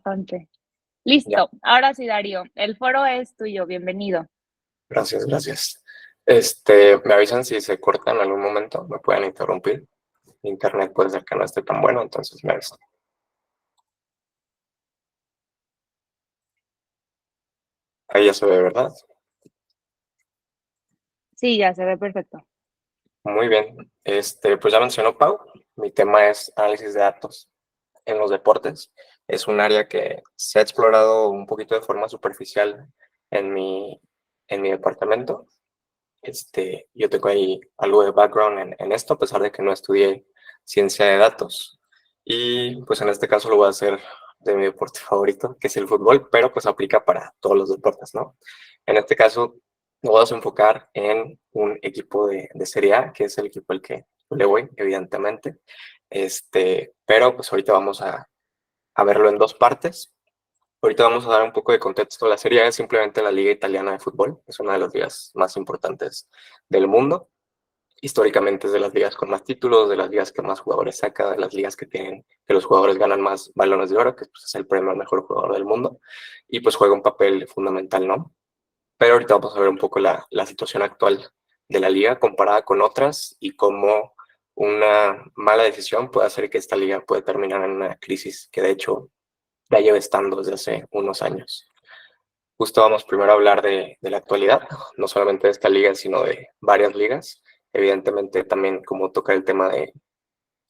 bastante. Ya, Listo, ahora sí, Darío, el foro es tuyo, bienvenido. gracias. Me avisan si se corta en algún momento, me pueden interrumpir. Internet puede ser que no esté tan bueno, entonces me avisan. Ahí ya se ve, ¿verdad? Sí, ya se ve perfecto. Muy bien. Pues ya mencionó Pau, mi tema es análisis de datos en los deportes. Es un área que se ha explorado un poquito de forma superficial en mi departamento. Yo tengo ahí algo de background en esto, a pesar de que no estudié ciencia de datos. Y pues en este caso lo voy a hacer de mi deporte favorito, que es el fútbol, pero pues aplica para todos los deportes, ¿no? En este caso, nos vamos a enfocar en un equipo de Serie A, que es el equipo al que le voy, evidentemente. Pero pues ahorita vamos a verlo en dos partes. Ahorita vamos a dar un poco de contexto. La Serie A es simplemente la liga italiana de fútbol. Es una de las ligas más importantes del mundo. Históricamente es de las ligas con más títulos, de las ligas que más jugadores saca, de las ligas que los jugadores ganan más balones de oro, que pues, es el premio al mejor jugador del mundo. Y pues juega un papel fundamental, ¿no? Pero ahorita vamos a ver un poco la situación actual de la liga comparada con otras y cómo una mala decisión puede hacer que esta liga puede terminar en una crisis que de hecho ya lleva estando desde hace unos años. Justo vamos primero a hablar de la actualidad, no solamente de esta liga, sino de varias ligas. Evidentemente también como toca el tema de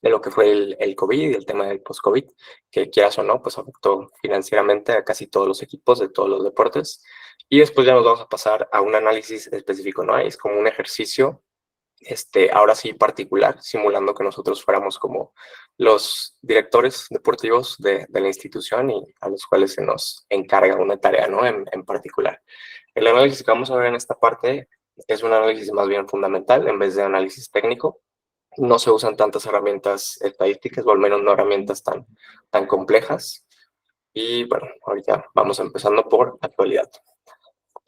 lo que fue el COVID y el tema del post-COVID, que quieras o no, pues afectó financieramente a casi todos los equipos de todos los deportes. Y después ya nos vamos a pasar a un análisis específico, ¿no? Es como un ejercicio ahora sí particular, simulando que nosotros fuéramos como los directores deportivos de la institución y a los cuales se nos encarga una tarea, ¿no? En particular. El análisis que vamos a ver en esta parte es un análisis más bien fundamental en vez de análisis técnico. No se usan tantas herramientas estadísticas, o al menos no herramientas tan complejas. Y bueno, ahorita vamos empezando por actualidad.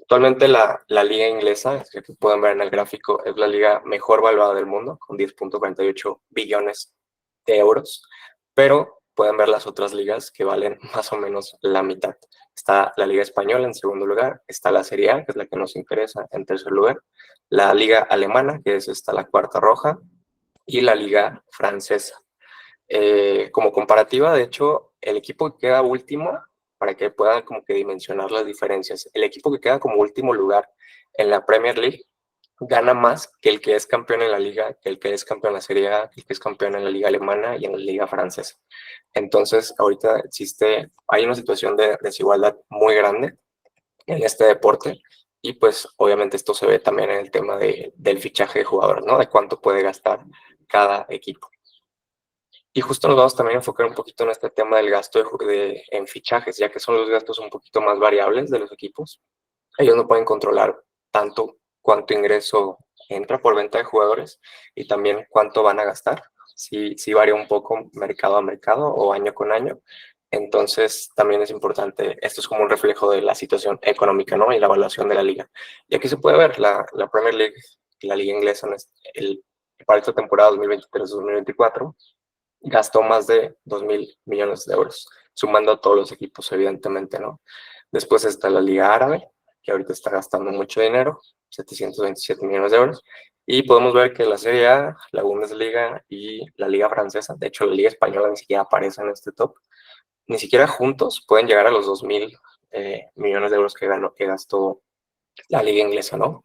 Actualmente la liga inglesa, que pueden ver en el gráfico, es la liga mejor valuada del mundo, con 10.48 billones de euros, pero pueden ver las otras ligas que valen más o menos la mitad. Está la Liga Española en segundo lugar, está la Serie A, que es la que nos interesa, en tercer lugar, la Liga Alemana, que es esta la cuarta roja, y la Liga Francesa. Como comparativa, de hecho, el equipo que queda último, para que puedan como que dimensionar las diferencias, el equipo que queda como último lugar en la Premier League gana más que el que es campeón en la liga, que el que es campeón en la Serie A, que el que es campeón en la liga alemana y en la liga francesa. Entonces, ahorita hay una situación de desigualdad muy grande en este deporte y pues obviamente esto se ve también en el tema del fichaje de jugadores, ¿no? De cuánto puede gastar cada equipo. Y justo nos vamos también a enfocar un poquito en este tema del gasto en fichajes, ya que son los gastos un poquito más variables de los equipos. Ellos no pueden controlar tanto cuánto ingreso entra por venta de jugadores y también cuánto van a gastar. Sí varía un poco mercado a mercado o año con año. Entonces también es importante, esto es como un reflejo de la situación económica, ¿no? Y la evaluación de la liga. Y aquí se puede ver la Premier League, la liga inglesa, para esta temporada 2023-2024 gastó más de 2.000 millones de euros, sumando a todos los equipos, evidentemente, ¿no? Después está la Liga Árabe, que ahorita está gastando mucho dinero, 727 millones de euros. Y podemos ver que la Serie A, la Bundesliga y la Liga Francesa, de hecho la Liga Española ni siquiera aparece en este top, ni siquiera juntos pueden llegar a los 2.000 millones de euros que gastó la liga inglesa, ¿no?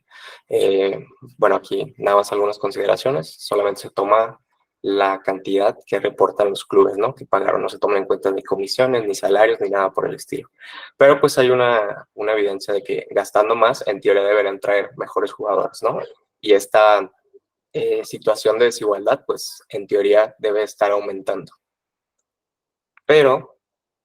Bueno, aquí nada más algunas consideraciones, solamente se toma la cantidad que reportan los clubes, ¿no? Que pagaron, no se toman en cuenta ni comisiones, ni salarios, ni nada por el estilo. Pero pues hay una evidencia de que gastando más, en teoría deberían traer mejores jugadores, ¿no? Y esta situación de desigualdad, pues en teoría debe estar aumentando. Pero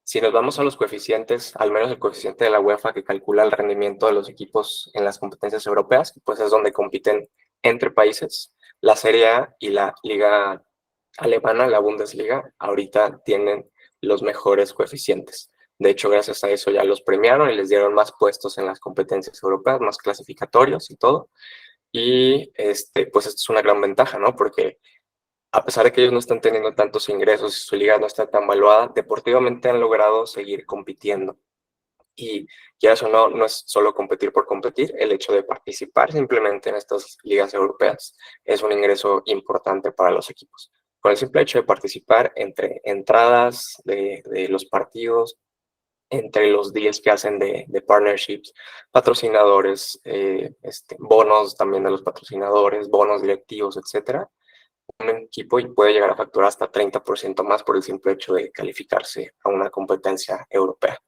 si nos vamos a los coeficientes, al menos el coeficiente de la UEFA que calcula el rendimiento de los equipos en las competencias europeas, pues es donde compiten entre países, la Serie A y la Liga Alemana, la Bundesliga, ahorita tienen los mejores coeficientes. De hecho, gracias a eso ya los premiaron y les dieron más puestos en las competencias europeas, más clasificatorios y todo. Y pues esto es una gran ventaja, ¿no? Porque a pesar de que ellos no están teniendo tantos ingresos y su liga no está tan valuada, deportivamente han logrado seguir compitiendo. Y ya eso no es solo competir por competir, el hecho de participar simplemente en estas ligas europeas es un ingreso importante para los equipos. Con el simple hecho de participar entre entradas de los partidos, entre los deals que hacen de partnerships, patrocinadores, bonos también de los patrocinadores, bonos directivos, etcétera, un equipo y puede llegar a facturar hasta 30% más por el simple hecho de calificarse a una competencia europea.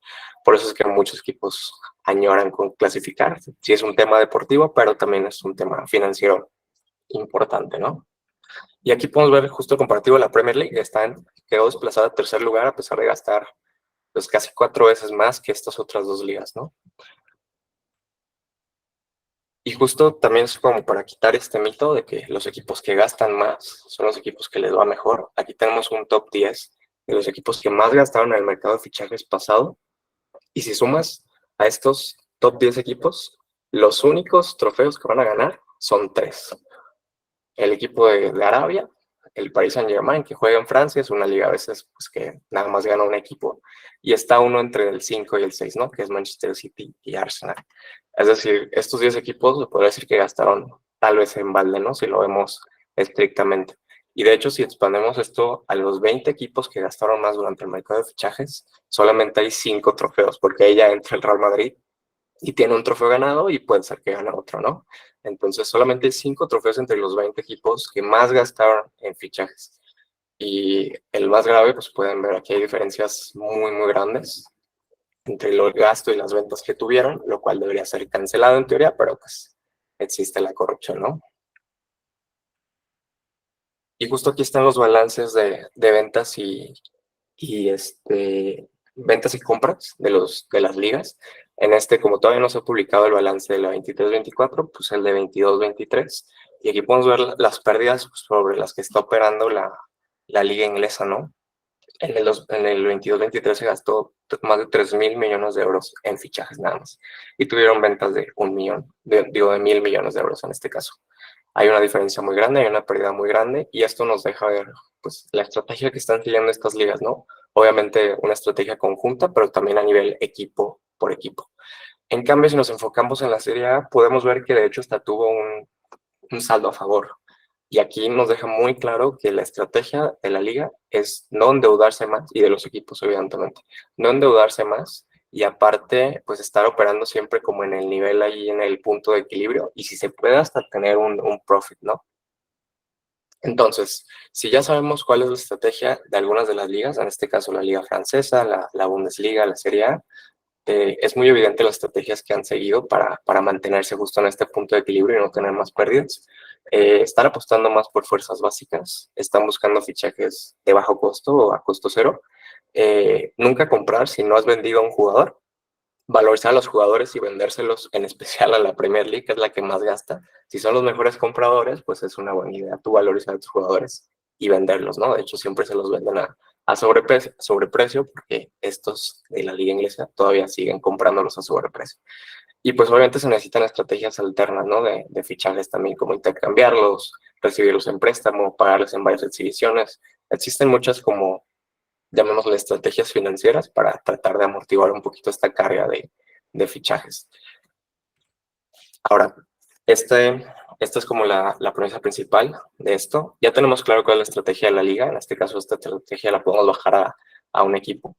Por eso es que muchos equipos añoran con clasificar. Sí es un tema deportivo, pero también es un tema financiero importante, ¿no? Y aquí podemos ver justo el comparativo de la Premier League. Quedó desplazada a tercer lugar a pesar de gastar pues casi 4 veces más que estas otras dos ligas, ¿no? Y justo también es como para quitar este mito de que los equipos que gastan más son los equipos que les va mejor. Aquí tenemos un top 10 de los equipos que más gastaron en el mercado de fichajes pasado. Y si sumas a estos top 10 equipos, los únicos trofeos que van a ganar son 3. El equipo de Arabia, el Paris Saint-Germain, que juega en Francia, es una liga a veces pues, que nada más gana un equipo. Y está uno entre el 5 y el 6, ¿no? Que es Manchester City y Arsenal. Es decir, estos 10 equipos, se podría decir que gastaron tal vez en balde, ¿no? Si lo vemos estrictamente. Y de hecho, si expandemos esto a los 20 equipos que gastaron más durante el mercado de fichajes, solamente hay 5 trofeos, porque ahí ya entra el Real Madrid y tiene un trofeo ganado y puede ser que gane otro, ¿no? Entonces, solamente hay 5 trofeos entre los 20 equipos que más gastaron en fichajes. Y el más grave, pues pueden ver aquí hay diferencias muy, muy grandes entre el gasto y las ventas que tuvieron, lo cual debería ser cancelado en teoría, pero pues existe la corrupción, ¿no? Y justo aquí están los balances de ventas y ventas y compras de las ligas. En como todavía no se ha publicado el balance de la 23-24, pues el de 22-23. Y aquí podemos ver las pérdidas sobre las que está operando la liga inglesa, ¿no? En el 22-23 se gastó más de 3.000 millones de euros en fichajes nada más. Y tuvieron ventas de 1.000.000, de 1.000 millones de euros en este caso. Hay una diferencia muy grande, hay una pérdida muy grande, y esto nos deja ver pues, la estrategia que están siguiendo estas ligas, ¿no? Obviamente una estrategia conjunta, pero también a nivel equipo por equipo. En cambio, si nos enfocamos en la Serie A, podemos ver que de hecho hasta tuvo un saldo a favor. Y aquí nos deja muy claro que la estrategia de la liga es no endeudarse más, y de los equipos, evidentemente, no endeudarse más y aparte, pues estar operando siempre como en el nivel ahí, en el punto de equilibrio, y si se puede hasta tener un profit, ¿no? Entonces, si ya sabemos cuál es la estrategia de algunas de las ligas, en este caso la liga francesa, la Bundesliga, la Serie A, es muy evidente las estrategias que han seguido para mantenerse justo en este punto de equilibrio y no tener más pérdidas. Están apostando más por fuerzas básicas, están buscando fichajes de bajo costo o a costo cero. Nunca comprar si no has vendido a un jugador, valorizar a los jugadores y vendérselos, en especial a la Premier League, que es la que más gasta. Si son los mejores compradores, pues es una buena idea tú valorizar a tus jugadores y venderlos, ¿no? De hecho, siempre se los venden a sobreprecio porque estos de la liga inglesa todavía siguen comprándolos a sobreprecio. Y pues obviamente se necesitan estrategias alternas, ¿no? De fichajes también, como intercambiarlos, recibirlos en préstamo, pagarles en varias exhibiciones. Existen muchas como llamémosle estrategias financieras para tratar de amortiguar un poquito esta carga de fichajes. Ahora, esta es como la premisa principal de esto. Ya tenemos claro cuál es la estrategia de la liga. En este caso, esta estrategia la podemos bajar a un equipo.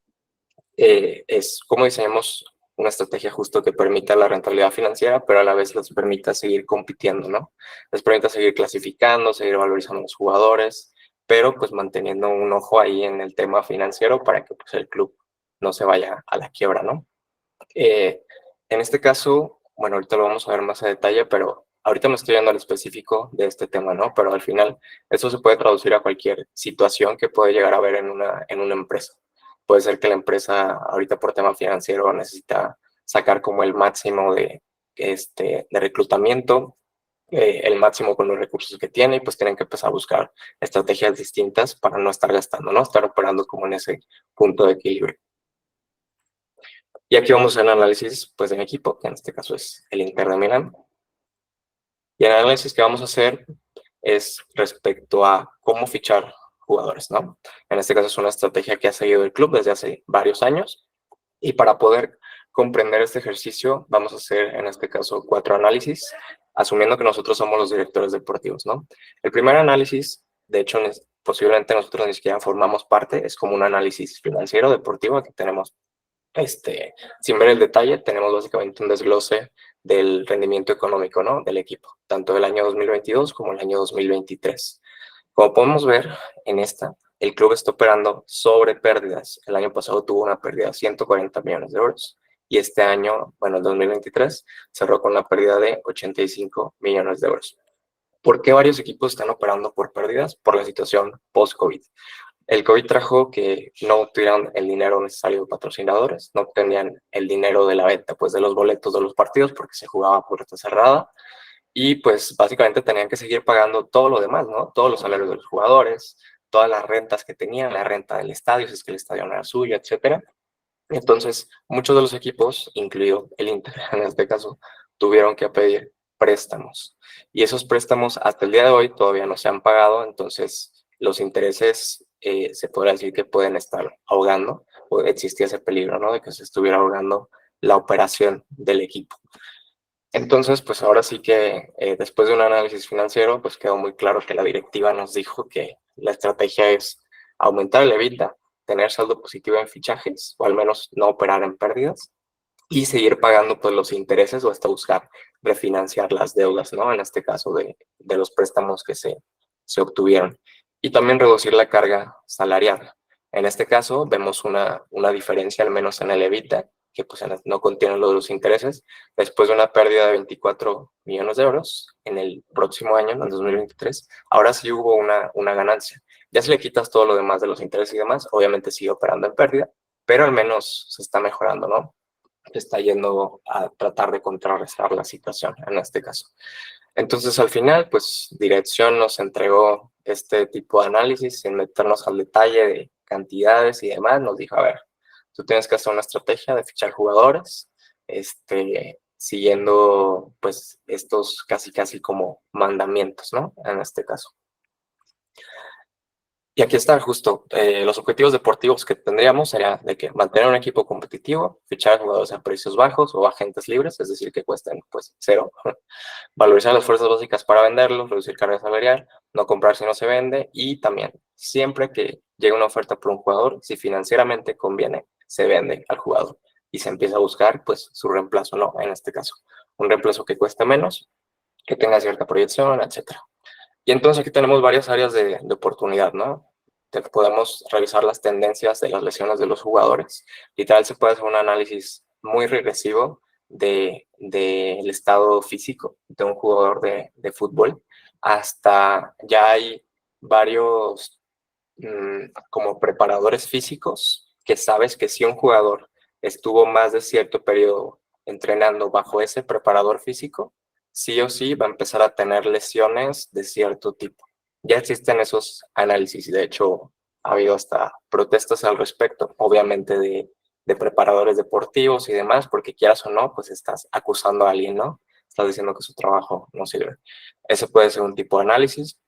Es cómo diseñamos una estrategia justo que permita la rentabilidad financiera, pero a la vez les permita seguir compitiendo, ¿no? Les permita seguir clasificando, seguir valorizando a los jugadores, pero pues manteniendo un ojo ahí en el tema financiero para que pues, el club no se vaya a la quiebra, ¿no? En este caso, bueno, ahorita lo vamos a ver más a detalle, pero ahorita me estoy yendo al específico de este tema, ¿no? Pero al final eso se puede traducir a cualquier situación que puede llegar a haber en una empresa. Puede ser que la empresa ahorita por tema financiero necesita sacar como el máximo de reclutamiento, el máximo con los recursos que tiene, y pues tienen que empezar a buscar estrategias distintas para no estar gastando, ¿no? Estar operando como en ese punto de equilibrio. Y aquí vamos a hacer un análisis pues, de mi equipo, que en este caso es el Inter de Milán. Y el análisis que vamos a hacer es respecto a cómo fichar jugadores, ¿no? En este caso es una estrategia que ha seguido el club desde hace varios años y para poder comprender este ejercicio vamos a hacer en este caso 4 análisis, asumiendo que nosotros somos los directores deportivos, ¿no? El primer análisis, de hecho, posiblemente nosotros ni siquiera formamos parte, es como un análisis financiero deportivo que tenemos sin ver el detalle, tenemos básicamente un desglose del rendimiento económico, ¿no? Del equipo, tanto del año 2022 como el año 2023. Como podemos ver en el club está operando sobre pérdidas. El año pasado tuvo una pérdida de 140 millones de euros y este año, bueno, el 2023, cerró con una pérdida de 85 millones de euros. ¿Por qué varios equipos están operando por pérdidas? Por la situación post-COVID. El COVID trajo que no obtuvieran el dinero necesario de patrocinadores, no obtenían el dinero de la venta, pues de los boletos de los partidos porque se jugaba a puerta cerrada y pues básicamente tenían que seguir pagando todo lo demás, ¿no? Todos los salarios de los jugadores, todas las rentas que tenían, la renta del estadio, si es que el estadio no era suyo, etcétera. Entonces, muchos de los equipos, incluido el Inter en este caso, tuvieron que pedir préstamos. Y esos préstamos hasta el día de hoy todavía no se han pagado, entonces los intereses se podría decir que pueden estar ahogando, o existía ese peligro, ¿no? De que se estuviera ahogando la operación del equipo. Entonces, pues ahora sí que después de un análisis financiero, pues quedó muy claro que la directiva nos dijo que la estrategia es aumentar el EBITDA, tener saldo positivo en fichajes, o al menos no operar en pérdidas, y seguir pagando pues los intereses o hasta buscar refinanciar las deudas, ¿no? En este caso de los préstamos que se obtuvieron. Y también reducir la carga salarial. En este caso vemos una diferencia al menos en el EBITDA, que pues no contiene lo de los intereses, después de una pérdida de 24 millones de euros en el próximo año, en el 2023, ahora sí hubo una ganancia. Ya si le quitas todo lo demás de los intereses y demás, obviamente sigue operando en pérdida, pero al menos se está mejorando, ¿no? Está yendo a tratar de contrarrestar la situación en este caso. Entonces, al final, pues Dirección nos entregó este tipo de análisis sin meternos al detalle de cantidades y demás. Nos dijo, a ver, tú tienes que hacer una estrategia de fichar jugadores, siguiendo pues estos casi como mandamientos, ¿no? En este caso. Y aquí están justo los objetivos deportivos que tendríamos sería de que mantener un equipo competitivo, fichar jugadores a precios bajos o agentes libres, es decir, que cuesten pues cero, valorizar las fuerzas básicas para venderlos, reducir carga salarial, no comprar si no se vende y también siempre que llegue una oferta por un jugador, si financieramente conviene, se vende al jugador y se empieza a buscar pues su reemplazo, ¿no? En este caso, un reemplazo que cueste menos, que tenga cierta proyección, etcétera. Y entonces aquí tenemos varias áreas de oportunidad, ¿no? Podemos revisar las tendencias de las lesiones de los jugadores. Literal, se puede hacer un análisis muy regresivo del estado físico de un jugador de fútbol. Hasta ya hay varios como preparadores físicos que sabes que si un jugador estuvo más de cierto periodo entrenando bajo ese preparador físico, sí o sí va a empezar a tener lesiones de cierto tipo. Ya existen esos análisis y de hecho ha habido hasta protestas al respecto, obviamente de preparadores deportivos y demás, porque quieras o no, pues estás acusando a alguien, ¿no? Estás diciendo que su trabajo no sirve. Ese puede ser un tipo de análisis.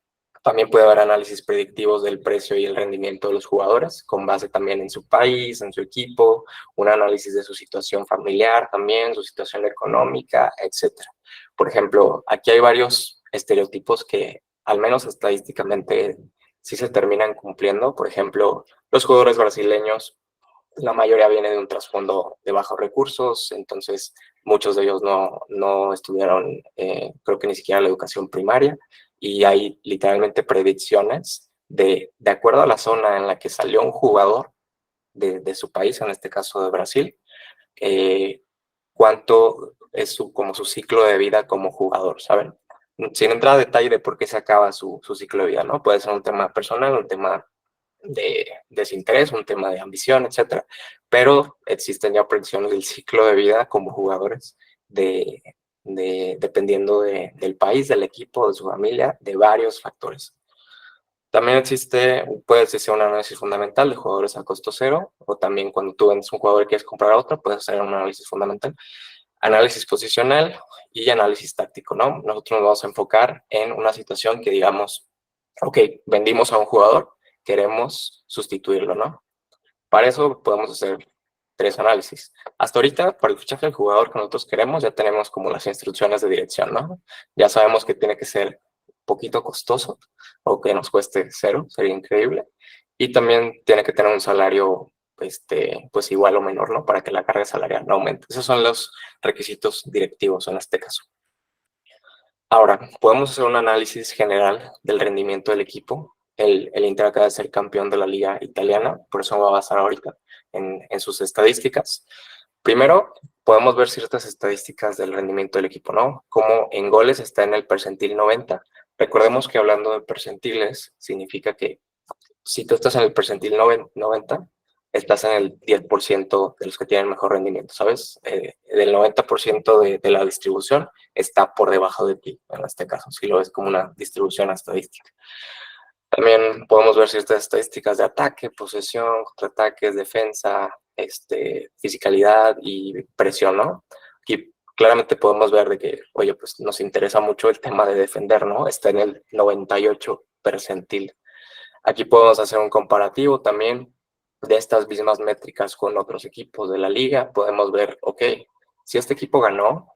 También puede haber análisis predictivos del precio y el rendimiento de los jugadores, con base también en su país, en su equipo, un análisis de su situación familiar también, su situación económica, etcétera. Por ejemplo, aquí hay varios estereotipos que, al menos estadísticamente, sí se terminan cumpliendo. Por ejemplo, los jugadores brasileños, la mayoría viene de un trasfondo de bajos recursos, entonces muchos de ellos no estudiaron, creo que ni siquiera la educación primaria, y hay literalmente predicciones de acuerdo a la zona en la que salió un jugador de su país, en este caso de Brasil, cuánto es como su ciclo de vida como jugador, ¿saben? Sin entrar a detalle de por qué se acaba su ciclo de vida, ¿no? Puede ser un tema personal, un tema de desinterés, un tema de ambición, etcétera. Pero existen ya predicciones del ciclo de vida como jugadores dependiendo del país, del equipo, de su familia, de varios factores. También puede existir un análisis fundamental de jugadores a costo cero, o también cuando tú vendes un jugador y quieres comprar a otro, puedes hacer un análisis fundamental. análisis posicional y análisis táctico, ¿no? Nosotros nos vamos a enfocar en una situación que digamos, ok, vendimos a un jugador, queremos sustituirlo, ¿no? Para eso podemos hacer 3 análisis. Hasta ahorita, para el fichaje del jugador que nosotros queremos, ya tenemos como las instrucciones de dirección, ¿no? Ya sabemos que tiene que ser un poquito costoso o que nos cueste 0, sería increíble. Y también tiene que tener un salario, pues igual o menor, ¿no? Para que la carga salarial no aumente. Esos son los requisitos directivos en este caso. Ahora, podemos hacer un análisis general del rendimiento del equipo. El Inter acaba de ser campeón de la liga italiana, por eso me va a basar ahorita en sus estadísticas. Primero, podemos ver ciertas estadísticas del rendimiento del equipo, ¿no? Como en goles está en el percentil 90. Recordemos que hablando de percentiles, significa que si tú estás en el percentil 90, estás en el 10% de los que tienen mejor rendimiento, ¿sabes? Del 90% de la distribución está por debajo de ti, en este caso, si lo ves como una distribución estadística. También podemos ver ciertas estadísticas de ataque, posesión, contraataques, defensa, fisicalidad y presión, ¿no? Aquí claramente podemos ver de que, oye, pues nos interesa mucho el tema de defender, ¿no? Está en el 98 percentil. Aquí podemos hacer un comparativo también de estas mismas métricas con otros equipos de la liga. Podemos ver, ok, si este equipo ganó,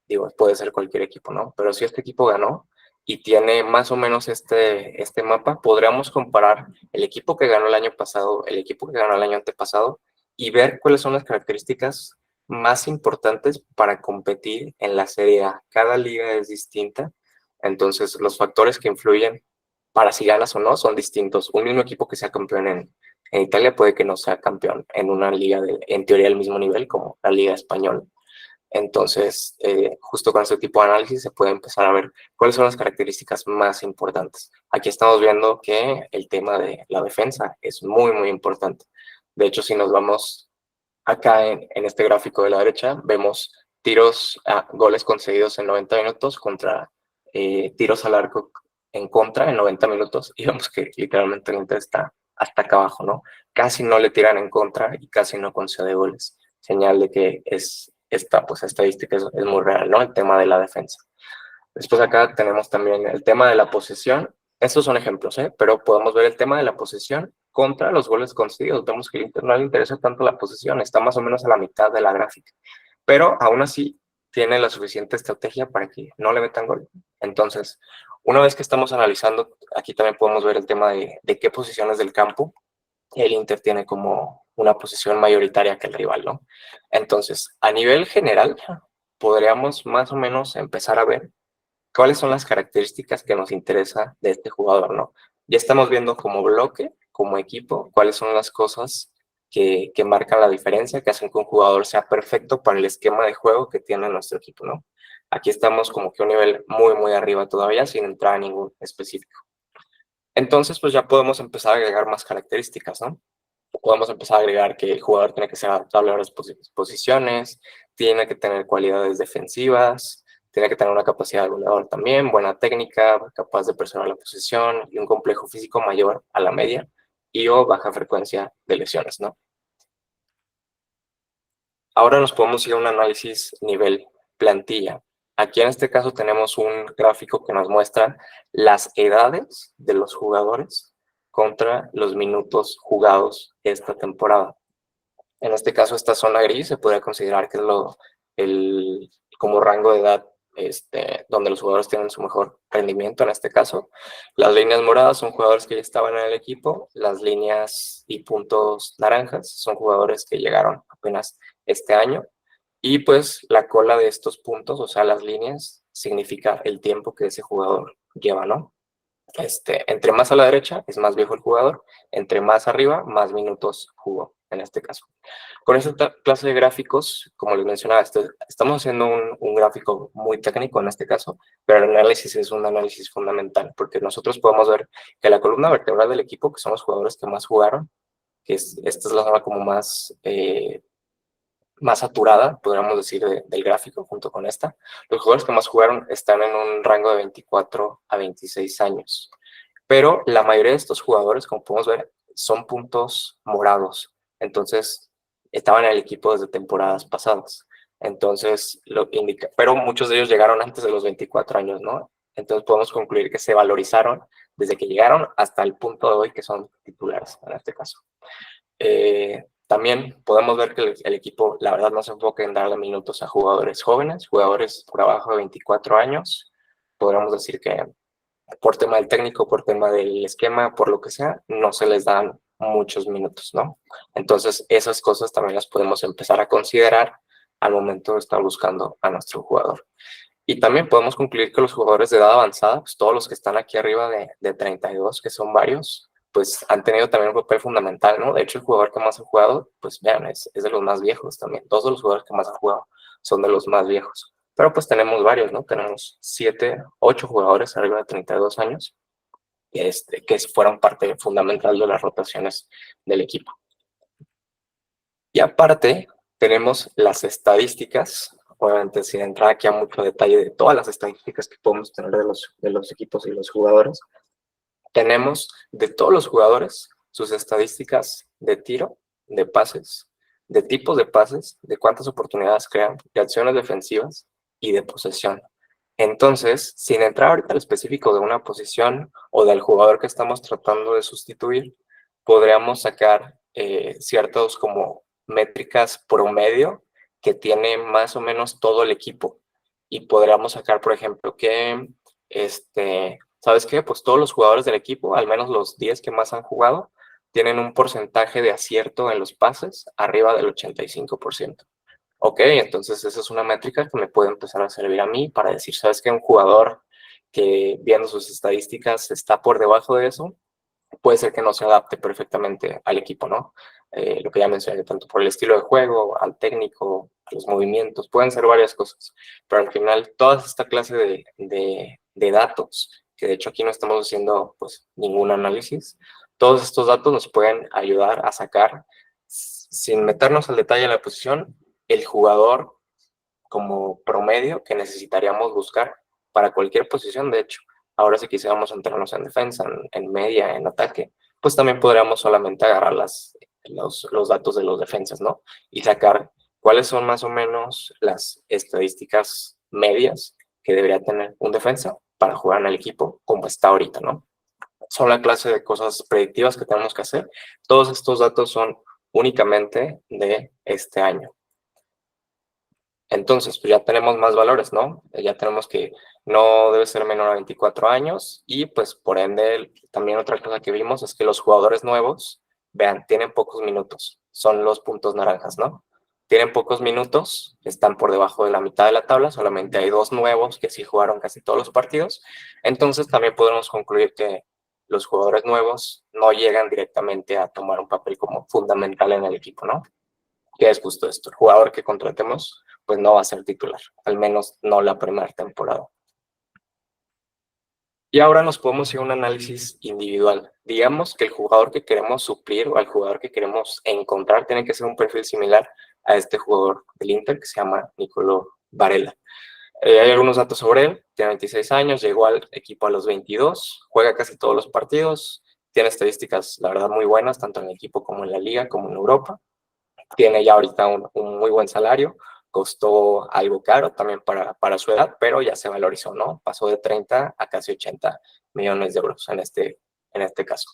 digo, puede ser cualquier equipo, ¿no? Pero si este equipo ganó y tiene más o menos este mapa, podríamos comparar el equipo que ganó el año pasado, el equipo que ganó el año antepasado y ver cuáles son las características más importantes para competir en la Serie A. Cada liga es distinta, entonces los factores que influyen para si ganas o no son distintos. Un mismo equipo que sea campeón en Italia puede que no sea campeón en una liga en teoría del mismo nivel como la Liga Española. Entonces, justo con este tipo de análisis se puede empezar a ver cuáles son las características más importantes. Aquí estamos viendo que el tema de la defensa es muy, muy importante. De hecho, si nos vamos acá en este gráfico de la derecha, vemos goles concedidos en 90 minutos contra tiros al arco en contra en 90 minutos y vemos que literalmente el Inter está hasta acá abajo, ¿no? Casi no le tiran en contra y casi no concede goles. Señal de que esta pues, estadística es muy real, ¿no? El tema de la defensa. Después acá tenemos también el tema de la posesión. Estos son ejemplos, ¿eh? Pero podemos ver el tema de la posesión contra los goles concedidos. Vemos que al Inter no le interesa tanto la posesión, está más o menos a la mitad de la gráfica. Pero aún así tiene la suficiente estrategia para que no le metan gol. Entonces, una vez que estamos analizando, aquí también podemos ver el tema de qué posiciones del campo el Inter tiene como una posición mayoritaria que el rival, ¿no? Entonces, a nivel general, podríamos más o menos empezar a ver cuáles son las características que nos interesa de este jugador, ¿no? Ya estamos viendo como bloque, como equipo, cuáles son las cosas que marcan la diferencia, que hacen que un jugador sea perfecto para el esquema de juego que tiene nuestro equipo, ¿no? Aquí estamos como que a un nivel muy, muy arriba todavía, sin entrar a ningún específico. Entonces, pues ya podemos empezar a agregar más características, ¿no? Podemos empezar a agregar que el jugador tiene que ser adaptable a las posiciones, tiene que tener cualidades defensivas, tiene que tener una capacidad de goleador también, buena técnica, capaz de presionar la posición y un complejo físico mayor a la media y o baja frecuencia de lesiones, ¿no? Ahora nos podemos ir a un análisis nivel plantilla. Aquí en este caso tenemos un gráfico que nos muestra las edades de los jugadores contra los minutos jugados esta temporada. En este caso, esta zona gris se podría considerar que es como rango de edad donde los jugadores tienen su mejor rendimiento en este caso. Las líneas moradas son jugadores que ya estaban en el equipo, las líneas y puntos naranjas son jugadores que llegaron apenas este año y pues la cola de estos puntos, o sea, las líneas, significa el tiempo que ese jugador lleva, ¿no? Entre más a la derecha es más viejo el jugador, entre más arriba, más minutos jugó, en este caso. Con esta clase de gráficos, como les mencionaba, estamos haciendo un gráfico muy técnico en este caso, pero el análisis es un análisis fundamental, porque nosotros podemos ver que la columna vertebral del equipo, que son los jugadores que más jugaron, esta es la zona como más saturada, podríamos decir, del gráfico junto con esta. Los jugadores que más jugaron están en un rango de 24 a 26 años. Pero la mayoría de estos jugadores, como podemos ver, son puntos morados. Entonces, estaban en el equipo desde temporadas pasadas. Entonces, lo indica, pero muchos de ellos llegaron antes de los 24 años, ¿no? Entonces podemos concluir que se valorizaron desde que llegaron hasta el punto de hoy que son titulares, en este caso. También podemos ver que el equipo, la verdad, no se enfoca en darle minutos a jugadores jóvenes, jugadores por abajo de 24 años. Podríamos decir que por tema del técnico, por tema del esquema, por lo que sea, no se les dan muchos minutos, ¿no? Entonces, esas cosas también las podemos empezar a considerar al momento de estar buscando a nuestro jugador. Y también podemos concluir que los jugadores de edad avanzada, pues todos los que están aquí arriba de 32, que son varios, pues han tenido también un papel fundamental, ¿no? De hecho, el jugador que más ha jugado, pues vean, es de los más viejos también. Dos de los jugadores que más han jugado son de los más viejos. Pero pues tenemos varios, ¿no? Tenemos 7, 8 jugadores arriba de 32 años que fueron parte fundamental de las rotaciones del equipo. Y aparte, tenemos las estadísticas, obviamente sin entrar aquí a mucho detalle de todas las estadísticas que podemos tener de los equipos y los jugadores. Tenemos de todos los jugadores sus estadísticas de tiro, de pases, de tipos de pases, de cuántas oportunidades crean, de acciones defensivas y de posesión. Entonces, sin entrar ahorita al específico de una posición o del jugador que estamos tratando de sustituir, podríamos sacar ciertos como métricas promedio que tiene más o menos todo el equipo. Y podríamos sacar, por ejemplo, que ¿sabes qué? Pues todos los jugadores del equipo, al menos los 10 que más han jugado, tienen un porcentaje de acierto en los pases arriba del 85%. Ok, entonces esa es una métrica que me puede empezar a servir a mí para decir, ¿sabes qué? Un jugador que viendo sus estadísticas está por debajo de eso, puede ser que no se adapte perfectamente al equipo, ¿no? Lo que ya mencioné, tanto por el estilo de juego, al técnico, a los movimientos, pueden ser varias cosas, pero al final toda esta clase de datos, que de hecho aquí no estamos haciendo pues ningún análisis, todos estos datos nos pueden ayudar a sacar, sin meternos al detalle de la posición, el jugador como promedio que necesitaríamos buscar para cualquier posición, de hecho. Ahora si quisiéramos entrarnos en defensa, en media, en ataque, pues también podríamos solamente agarrar los datos de los defensas, ¿no? Y sacar cuáles son más o menos las estadísticas medias que debería tener un defensa para jugar en el equipo como está ahorita, ¿no? Son la clase de cosas predictivas que tenemos que hacer. Todos estos datos son únicamente de este año. Entonces, pues ya tenemos más valores, ¿no? Ya tenemos que no debe ser menor a 24 años y pues por ende también otra cosa que vimos es que los jugadores nuevos, vean, tienen pocos minutos, son los puntos naranjas, ¿no? Tienen pocos minutos, están por debajo de la mitad de la tabla, solamente hay 2 nuevos que sí jugaron casi todos los partidos, entonces también podemos concluir que los jugadores nuevos no llegan directamente a tomar un papel como fundamental en el equipo, ¿no? Que es justo esto, el jugador que contratemos pues no va a ser titular, al menos no la primera temporada. Y ahora nos podemos ir a un análisis individual. Digamos que el jugador que queremos suplir o al jugador que queremos encontrar tiene que ser un perfil similar a este jugador del Inter que se llama Nicolo Varela. Hay algunos datos sobre él, tiene 26 años, llegó al equipo a los 22, juega casi todos los partidos, tiene estadísticas, la verdad, muy buenas, tanto en el equipo como en la liga, como en Europa. Tiene ya ahorita un muy buen salario, costó algo caro también para su edad, pero ya se valorizó, ¿no? Pasó de 30 a casi 80 millones de euros en este caso.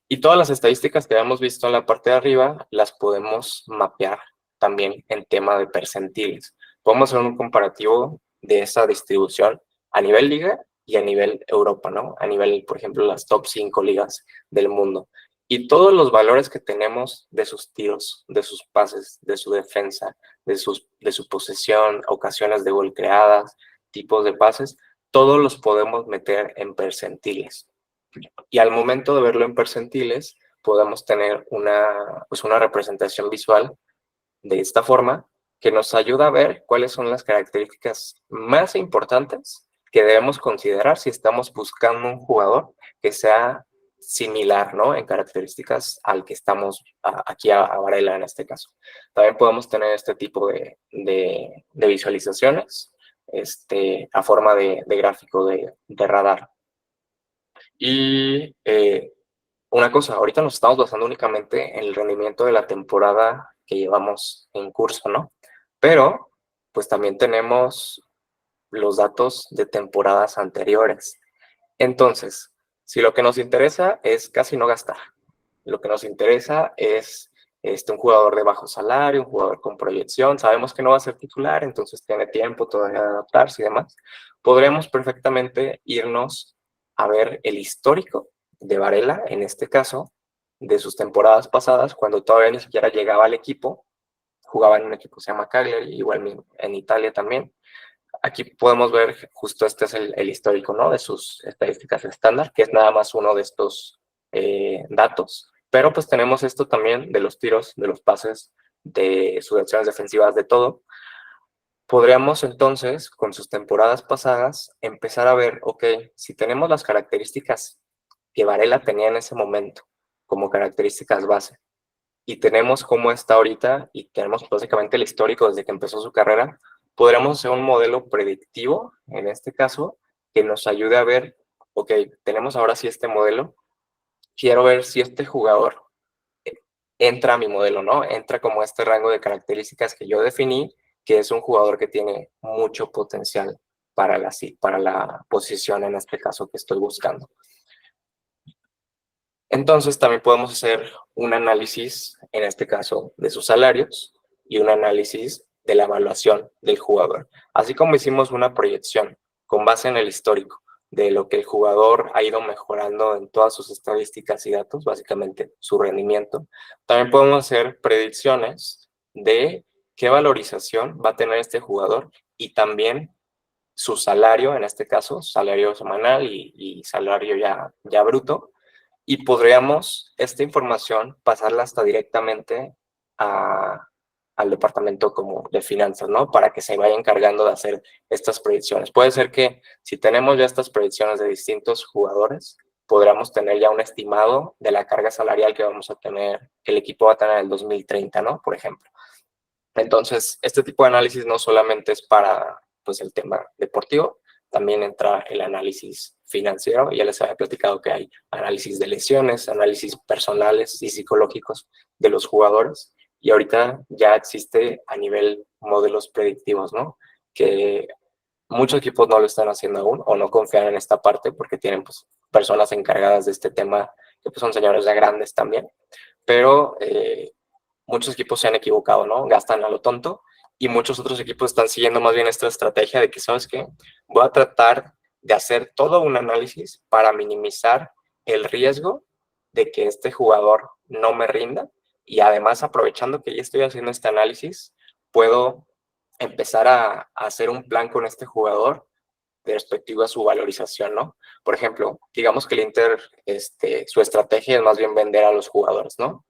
Y todas las estadísticas que habíamos visto en la parte de arriba las podemos mapear también en tema de percentiles. Podemos hacer un comparativo de esa distribución a nivel liga y a nivel Europa, ¿no? A nivel, por ejemplo, las top 5 ligas del mundo. Y todos los valores que tenemos de sus tiros, de sus pases, de su defensa, de su posesión, ocasiones de gol creadas, tipos de pases, todos los podemos meter en percentiles. Y al momento de verlo en percentiles, podemos tener pues una representación visual de esta forma que nos ayuda a ver cuáles son las características más importantes que debemos considerar si estamos buscando un jugador que sea similar, ¿no? En características al que estamos aquí a Varela en este caso. También podemos tener este tipo de visualizaciones a forma de gráfico de radar. Y una cosa, ahorita nos estamos basando únicamente en el rendimiento de la temporada que llevamos en curso, ¿no? Pero pues también tenemos los datos de temporadas anteriores. Entonces, si lo que nos interesa es casi no gastar, lo que nos interesa es un jugador de bajo salario, un jugador con proyección, sabemos que no va a ser titular, entonces tiene tiempo todavía de adaptarse y demás, podremos perfectamente irnos a ver el histórico de Varela, en este caso, de sus temporadas pasadas, cuando todavía ni siquiera llegaba al equipo, jugaba en un equipo que se llama Cagliari, igual en Italia también. Aquí podemos ver, justo este es el histórico, ¿no? De sus estadísticas estándar, que es nada más uno de estos datos. Pero pues tenemos esto también de los tiros, de los pases, de sus acciones defensivas, de todo. Podríamos entonces, con sus temporadas pasadas, empezar a ver, ok, si tenemos las características que Varela tenía en ese momento como características base, y tenemos cómo está ahorita, y tenemos básicamente el histórico desde que empezó su carrera, podríamos hacer un modelo predictivo, en este caso, que nos ayude a ver, ok, tenemos ahora sí este modelo, quiero ver si este jugador entra a mi modelo, ¿no? Entra como este rango de características que yo definí, que es un jugador que tiene mucho potencial para la posición, en este caso, que estoy buscando. Entonces también podemos hacer un análisis, en este caso, de sus salarios y un análisis de la evaluación del jugador. Así como hicimos una proyección con base en el histórico de lo que el jugador ha ido mejorando en todas sus estadísticas y datos, básicamente su rendimiento, también podemos hacer predicciones de qué valorización va a tener este jugador y también su salario, en este caso, salario semanal y salario ya bruto, y podríamos esta información pasarla hasta directamente al departamento como de finanzas, ¿no? Para que se vaya encargando de hacer estas predicciones. Puede ser que si tenemos ya estas predicciones de distintos jugadores, podríamos tener ya un estimado de la carga salarial que vamos a tener, que el equipo va a tener en el 2030, ¿no? Por ejemplo. Entonces, este tipo de análisis no solamente es para pues, el tema deportivo, también entra el análisis financiero. Ya les había platicado que hay análisis de lesiones, análisis personales y psicológicos de los jugadores. Y ahorita ya existe a nivel modelos predictivos, ¿no? Que muchos equipos no lo están haciendo aún o no confían en esta parte porque tienen pues, personas encargadas de este tema que pues, son señores ya grandes también. Pero muchos equipos se han equivocado, ¿no? Gastan a lo tonto y muchos otros equipos están siguiendo más bien esta estrategia de que, ¿sabes qué? Voy a tratar de hacer todo un análisis para minimizar el riesgo de que este jugador no me rinda y además aprovechando que ya estoy haciendo este análisis, puedo empezar a hacer un plan con este jugador respectivo a su valorización, ¿no? Por ejemplo, digamos que el Inter, su estrategia es más bien vender a los jugadores, ¿no?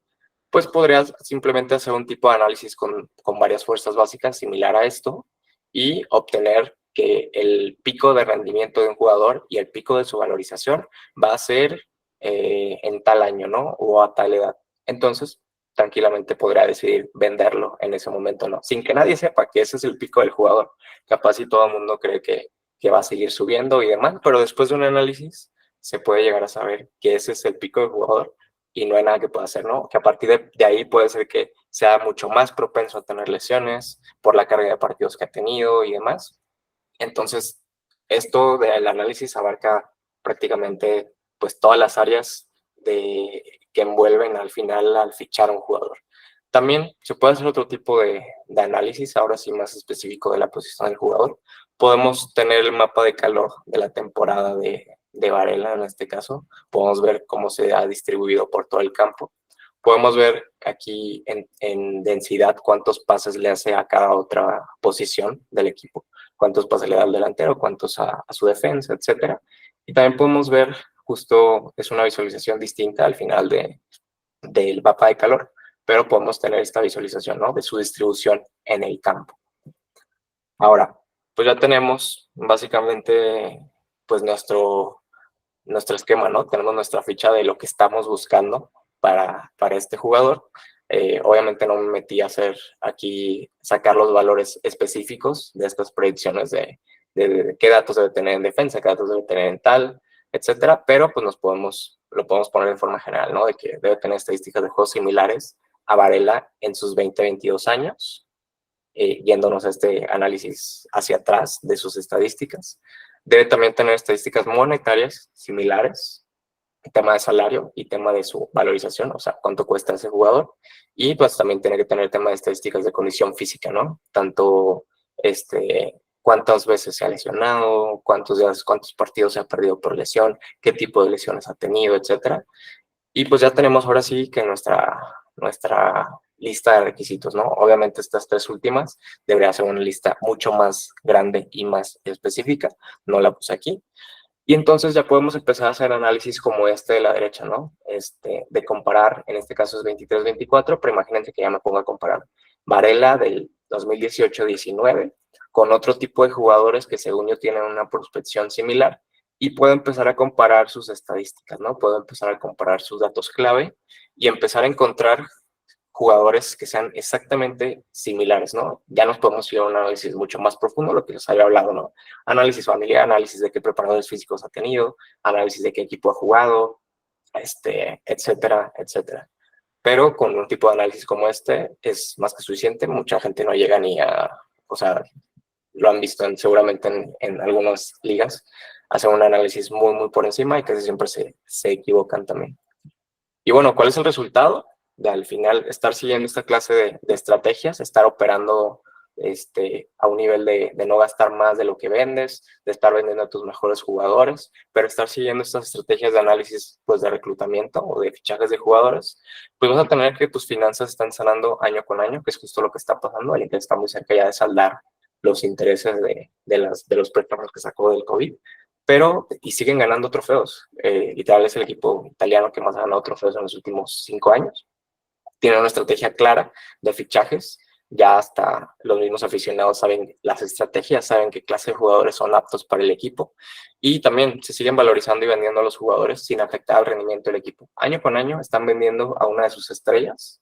Pues podrías simplemente hacer un tipo de análisis con varias fuerzas básicas similar a esto y obtener que el pico de rendimiento de un jugador y el pico de su valorización va a ser en tal año, ¿no? O a tal edad. Entonces, tranquilamente podría decidir venderlo en ese momento, ¿no? Sin que nadie sepa que ese es el pico del jugador. Capaz si todo el mundo cree que va a seguir subiendo y demás, pero después de un análisis se puede llegar a saber que ese es el pico del jugador y no hay nada que pueda hacer, ¿no? Que a partir de ahí puede ser que sea mucho más propenso a tener lesiones por la carga de partidos que ha tenido y demás. Entonces, esto del análisis abarca prácticamente pues todas las áreas que envuelven al final al fichar a un jugador. También se puede hacer otro tipo de análisis, ahora sí más específico de la posición del jugador. Podemos tener el mapa de calor de la temporada de Varela en este caso. Podemos ver cómo se ha distribuido por todo el campo. Podemos ver aquí en densidad cuántos pases le hace a cada otra posición del equipo, cuántos pases le da al delantero, cuántos a su defensa, etcétera. Y también podemos ver, justo es una visualización distinta al final del mapa de calor, pero podemos tener esta visualización, ¿no? De su distribución en el campo. Ahora, pues ya tenemos básicamente pues nuestro esquema, ¿no? Tenemos nuestra ficha de lo que estamos buscando para este jugador. Obviamente no me metí a hacer aquí, sacar los valores específicos de estas predicciones de qué datos debe tener en defensa, qué datos debe tener en tal, etcétera, pero pues lo podemos poner en forma general, ¿no? De que debe tener estadísticas de juegos similares a Varela en sus 20, 22 años, yéndonos a este análisis hacia atrás de sus estadísticas. Debe también tener estadísticas monetarias similares, tema de salario y tema de su valorización, o sea, cuánto cuesta ese jugador. Y pues también tiene que tener tema de estadísticas de condición física, ¿no? Tanto cuántas veces se ha lesionado, cuántos días, cuántos partidos se ha perdido por lesión, qué tipo de lesiones ha tenido, etcétera. Y pues ya tenemos ahora sí que nuestra lista de requisitos, ¿no? Obviamente estas tres últimas debería ser una lista mucho más grande y más específica, no la puse aquí. Y entonces ya podemos empezar a hacer análisis como este de la derecha, ¿no? De comparar, en este caso es 23-24, pero imagínense que ya me pongo a comparar Varela del 2018-19 con otro tipo de jugadores que según yo tienen una prospección similar y puedo empezar a comparar sus estadísticas, ¿no? Puedo empezar a comparar sus datos clave y empezar a encontrar jugadores que sean exactamente similares, ¿no? Ya nos podemos ir a un análisis mucho más profundo, lo que les había hablado, ¿no? Análisis familiar, análisis de qué preparadores físicos ha tenido, análisis de qué equipo ha jugado, etcétera, etcétera. Pero con un tipo de análisis como este es más que suficiente. Mucha gente no llega ni a, o sea, lo han visto seguramente en algunas ligas, hacen un análisis muy, muy por encima y casi siempre se equivocan también. Y bueno, ¿cuál es el resultado? De al final estar siguiendo esta clase de estrategias, estar operando a un nivel de no gastar más de lo que vendes, de estar vendiendo a tus mejores jugadores, pero estar siguiendo estas estrategias de análisis pues, de reclutamiento o de fichajes de jugadores, pues vas a tener que tus finanzas están sanando año con año, que es justo lo que está pasando, el Inter está muy cerca ya de saldar los intereses de los préstamos que sacó del COVID, pero y siguen ganando trofeos. Literal es el equipo italiano que más ha ganado trofeos en los últimos 5 años. Tienen una estrategia clara de fichajes, ya hasta los mismos aficionados saben las estrategias, saben qué clase de jugadores son aptos para el equipo y también se siguen valorizando y vendiendo a los jugadores sin afectar el rendimiento del equipo. Año con año están vendiendo a una de sus estrellas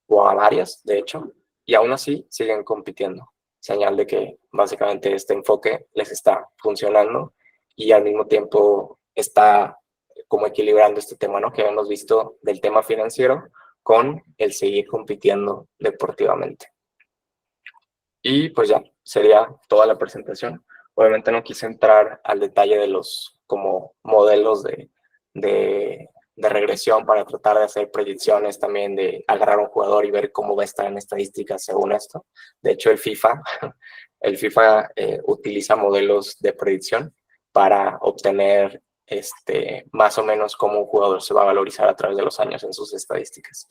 o a varias, de hecho, y aún así siguen compitiendo. Señal de que básicamente este enfoque les está funcionando y al mismo tiempo está como equilibrando este tema, ¿no? Que hemos visto del tema financiero con el seguir compitiendo deportivamente. Y pues ya, sería toda la presentación. Obviamente no quise entrar al detalle de los como modelos de regresión para tratar de hacer predicciones también, de agarrar a un jugador y ver cómo va a estar en estadísticas según esto. De hecho, el FIFA utiliza modelos de predicción para obtener más o menos cómo un jugador se va a valorizar a través de los años en sus estadísticas.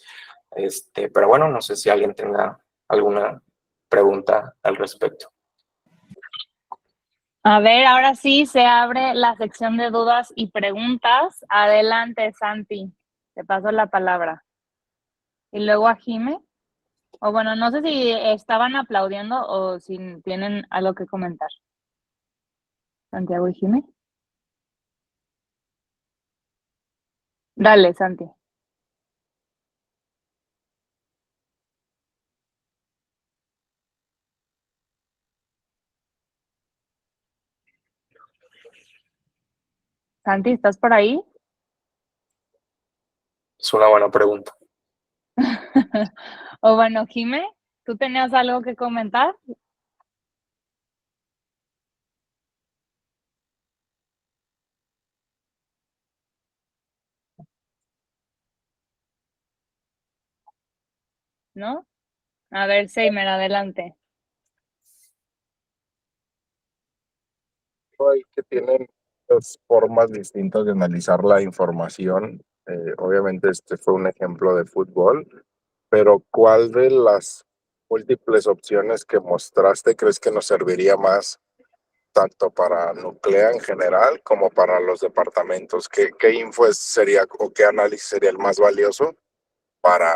Pero bueno, no sé si alguien tenga alguna pregunta al respecto. A ver, ahora sí se abre la sección de dudas y preguntas. Adelante, Santi, te paso la palabra. Y luego a Jime. O bueno, no sé si estaban aplaudiendo o si tienen algo que comentar. Santiago y Jime. Dale, Santi. Santi, ¿estás por ahí? Es una buena pregunta. O bueno, Jime, ¿tú tenías algo que comentar? ¿No? A ver, Seimer, adelante. Hay que tienen dos formas distintas de analizar la información. Obviamente este fue un ejemplo de fútbol, pero ¿cuál de las múltiples opciones que mostraste crees que nos serviría más tanto para Nuclea en general como para los departamentos? ¿Qué info sería o qué análisis sería el más valioso para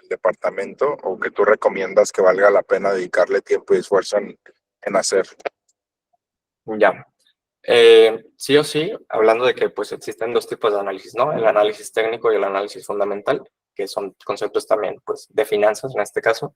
el departamento o que tú recomiendas que valga la pena dedicarle tiempo y esfuerzo en hacer? Ya. Sí o sí, hablando de que pues existen dos tipos de análisis, ¿no? El análisis técnico y el análisis fundamental, que son conceptos también pues de finanzas en este caso.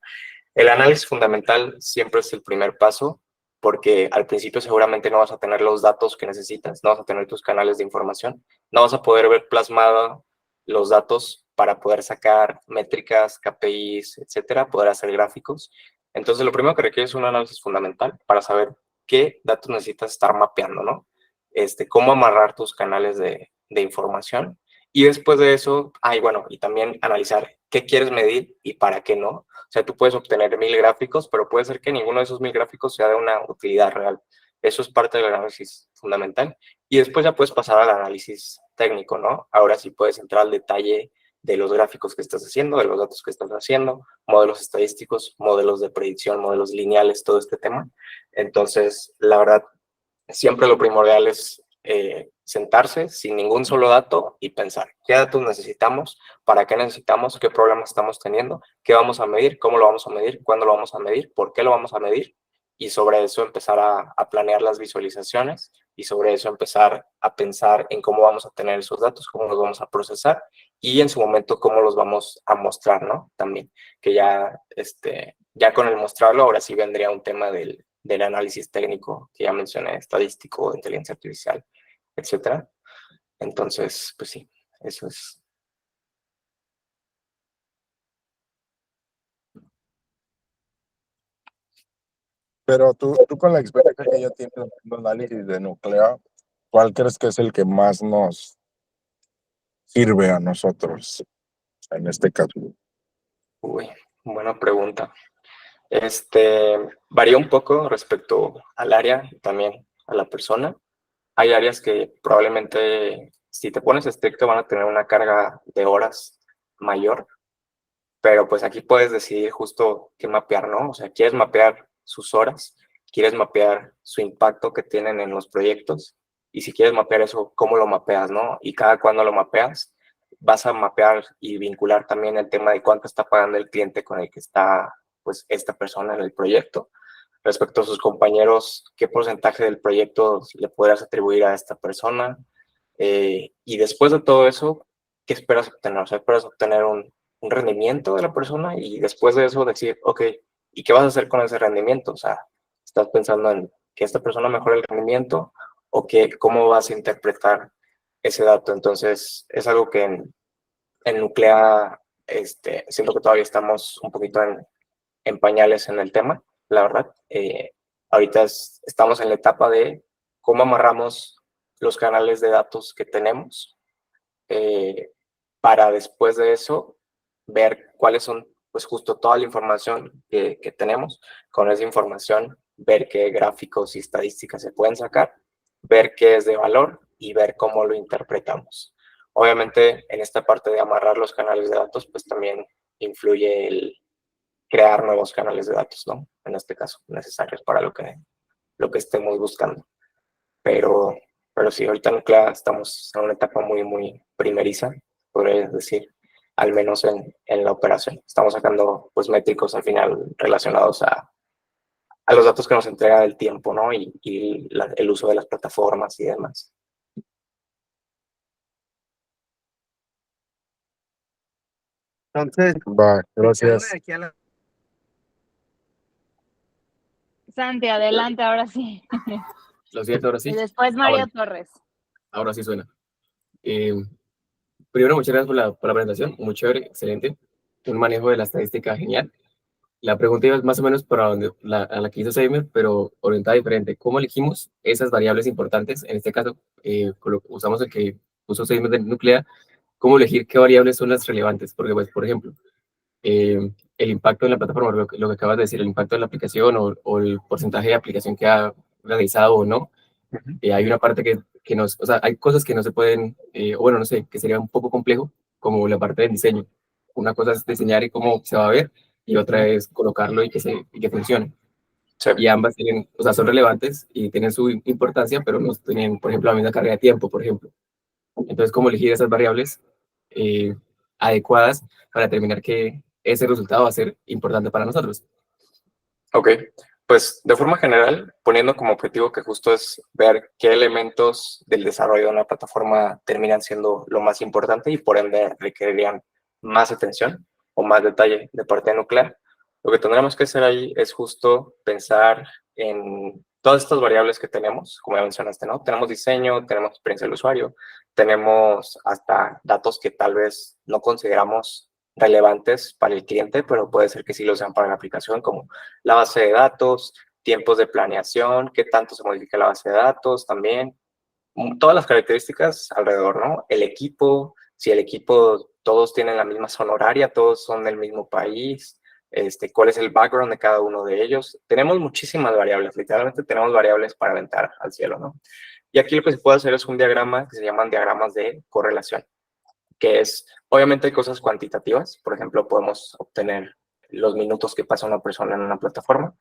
El análisis fundamental siempre es el primer paso porque al principio seguramente no vas a tener los datos que necesitas, no vas a tener tus canales de información, no vas a poder ver plasmada los datos para poder sacar métricas, KPIs, etcétera, poder hacer gráficos. Entonces, lo primero que requiere es un análisis fundamental para saber qué datos necesitas estar mapeando, ¿no? Cómo amarrar tus canales de información. Y después de eso, bueno, y también analizar qué quieres medir y para qué no. O sea, tú puedes obtener 1000 gráficos, pero puede ser que ninguno de esos 1000 gráficos sea de una utilidad real. Eso es parte del análisis fundamental. Y después ya puedes pasar al análisis técnico, ¿no? Ahora sí puedes entrar al detalle de los gráficos que estás haciendo, de los datos que estás haciendo, modelos estadísticos, modelos de predicción, modelos lineales, todo este tema. Entonces, la verdad, siempre lo primordial es sentarse sin ningún solo dato y pensar qué datos necesitamos, para qué necesitamos, qué problemas estamos teniendo, qué vamos a medir, cómo lo vamos a medir, cuándo lo vamos a medir, por qué lo vamos a medir, y sobre eso empezar a planear las visualizaciones y sobre eso empezar a pensar en cómo vamos a tener esos datos, cómo los vamos a procesar y en su momento cómo los vamos a mostrar, ¿no? También, que ya con el mostrarlo, ahora sí vendría un tema del análisis técnico que ya mencioné, estadístico, de inteligencia artificial, etcétera. Entonces, pues sí, eso es. Pero tú con la experiencia que ya tienes haciendo análisis de núcleo, ¿cuál crees que es el que más nos sirve a nosotros en este caso? Uy, buena pregunta. Varía un poco respecto al área y también a la persona. Hay áreas que probablemente, si te pones estricto, van a tener una carga de horas mayor, pero pues aquí puedes decidir justo qué mapear, ¿no? O sea, quieres mapear sus horas, quieres mapear su impacto que tienen en los proyectos, y si quieres mapear eso, ¿cómo lo mapeas, no? Y cada cuando lo mapeas, vas a mapear y vincular también el tema de cuánto está pagando el cliente con el que está, pues, esta persona en el proyecto. Respecto a sus compañeros, ¿qué porcentaje del proyecto le podrás atribuir a esta persona? Y después de todo eso, ¿qué esperas obtener? O sea, esperas obtener un rendimiento de la persona y después de eso decir, ok, ¿y qué vas a hacer con ese rendimiento? O sea, ¿estás pensando en que esta persona mejore el rendimiento o que cómo vas a interpretar ese dato? Entonces, es algo que en Nuclea, siento que todavía estamos un poquito en pañales en el tema, la verdad. Ahorita estamos en la etapa de cómo amarramos los canales de datos que tenemos para después de eso ver cuáles son, pues, justo toda la información que tenemos. Con esa información, ver qué gráficos y estadísticas se pueden sacar, ver qué es de valor y ver cómo lo interpretamos. Obviamente, en esta parte de amarrar los canales de datos, pues también influye el crear nuevos canales de datos, ¿no? En este caso, necesarios para lo que estemos buscando. Pero sí, ahorita en Nuclea estamos en una etapa muy, muy primeriza, podría decir, al menos en la operación. Estamos sacando, pues, métricos al final relacionados a los datos que nos entrega el tiempo, ¿no? Y el uso de las plataformas y demás. Entonces, Va, gracias. Santi, adelante, ahora sí. Lo siento, ahora sí. Y después Mario Torres. Ahora sí suena. Primero, muchas gracias por la presentación. Muy chévere, excelente. Un manejo de la estadística genial. La pregunta iba más o menos para a la que hizo Seymour, pero orientada diferente. ¿Cómo elegimos esas variables importantes? En este caso, usamos el que puso Seymour de Nuclea. ¿Cómo elegir qué variables son las relevantes? Porque, pues, por ejemplo, el impacto en la plataforma, lo que acabas de decir, el impacto en la aplicación o el porcentaje de aplicación que ha realizado o no. Hay una parte que o sea, hay cosas que no se pueden, o bueno, no sé, que sería un poco complejo, como la parte del diseño. Una cosa es diseñar y cómo se va a ver, y otra es colocarlo y que funcione. Sí. Y ambas tienen, o sea, son relevantes y tienen su importancia, pero no tienen, por ejemplo, la misma carga de tiempo, por ejemplo. Entonces, ¿cómo elegir esas variables adecuadas para determinar que ese resultado va a ser importante para nosotros? Ok, pues de forma general, poniendo como objetivo que justo es ver qué elementos del desarrollo de una plataforma terminan siendo lo más importante y por ende requerirían más atención o más detalle de parte de Nuclea. Lo que tendremos que hacer ahí es justo pensar en todas estas variables que tenemos, como ya mencionaste, ¿no? Tenemos diseño, tenemos experiencia del usuario, tenemos hasta datos que tal vez no consideramos relevantes para el cliente, pero puede ser que sí lo sean para la aplicación, como la base de datos, tiempos de planeación, qué tanto se modifica la base de datos también, todas las características alrededor, ¿no? El equipo, si el equipo todos tienen la misma zona horaria, todos son del mismo país, cuál es el background de cada uno de ellos. Tenemos muchísimas variables, literalmente tenemos variables para aventar al cielo, ¿no? Y aquí lo que se puede hacer es un diagrama que se llaman diagramas de correlación, que es, obviamente hay cosas cuantitativas, por ejemplo, podemos obtener los minutos que pasa una persona en una plataforma,